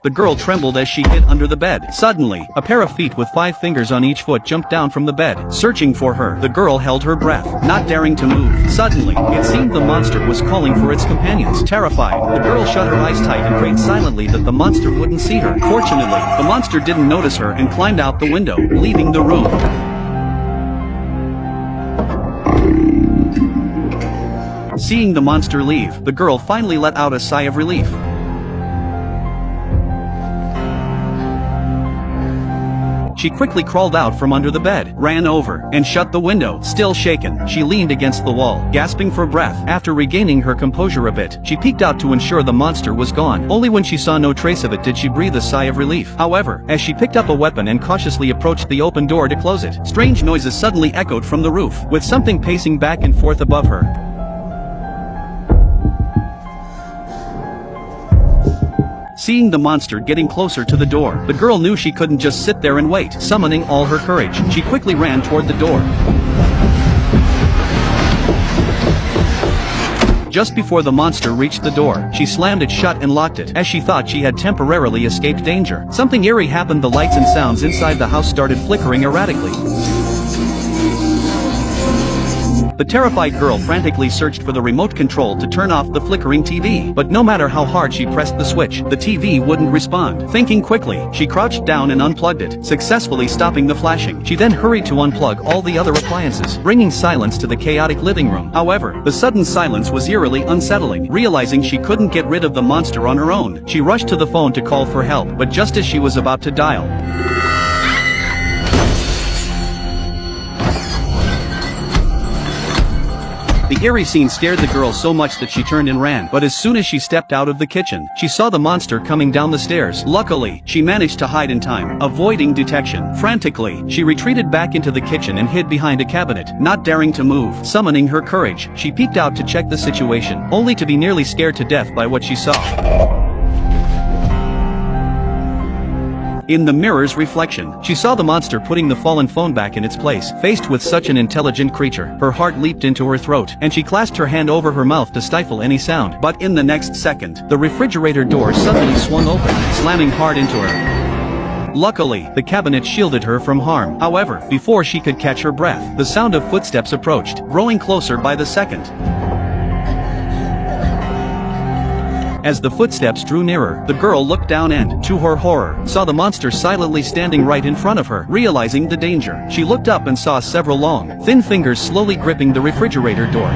The girl trembled as she hid under the bed. Suddenly, a pair of feet with 5 fingers on each foot jumped down from the bed, searching for her. The girl held her breath, not daring to move. Suddenly, it seemed the monster was calling for its companions. Terrified, the girl shut her eyes tight and prayed silently that the monster wouldn't see her. Fortunately, the monster didn't notice her and climbed out the window, leaving the room. Seeing the monster leave, the girl finally let out a sigh of relief. She quickly crawled out from under the bed, ran over, and shut the window. Still shaken, she leaned against the wall, gasping for breath. After regaining her composure a bit, she peeked out to ensure the monster was gone. Only when she saw no trace of it did she breathe a sigh of relief. However, as she picked up a weapon and cautiously approached the open door to close it, strange noises suddenly echoed from the roof, with something pacing back and forth above her. Seeing the monster getting closer to the door, the girl knew she couldn't just sit there and wait. Summoning all her courage, she quickly ran toward the door. Just before the monster reached the door, she slammed it shut and locked it, as she thought she had temporarily escaped danger. Something eerie happened. The lights and sounds inside the house started flickering erratically. The terrified girl frantically searched for the remote control to turn off the flickering TV, but no matter how hard she pressed the switch, the TV wouldn't respond. Thinking quickly, she crouched down and unplugged it, successfully stopping the flashing. She then hurried to unplug all the other appliances, bringing silence to the chaotic living room. However, the sudden silence was eerily unsettling. Realizing she couldn't get rid of the monster on her own, she rushed to the phone to call for help, but just as she was about to dial, the eerie scene scared the girl so much that she turned and ran, but as soon as she stepped out of the kitchen, she saw the monster coming down the stairs. Luckily, she managed to hide in time, avoiding detection. Frantically, she retreated back into the kitchen and hid behind a cabinet, not daring to move. Summoning her courage, she peeked out to check the situation, only to be nearly scared to death by what she saw. In the mirror's reflection, she saw the monster putting the fallen phone back in its place. Faced with such an intelligent creature, her heart leaped into her throat, and she clasped her hand over her mouth to stifle any sound. But in the next second, the refrigerator door suddenly swung open, slamming hard into her. Luckily, the cabinet shielded her from harm. However, before she could catch her breath, the sound of footsteps approached, growing closer by the second. As the footsteps drew nearer, the girl looked down and, to her horror, saw the monster silently standing right in front of her. Realizing the danger, she looked up and saw several long, thin fingers slowly gripping the refrigerator door.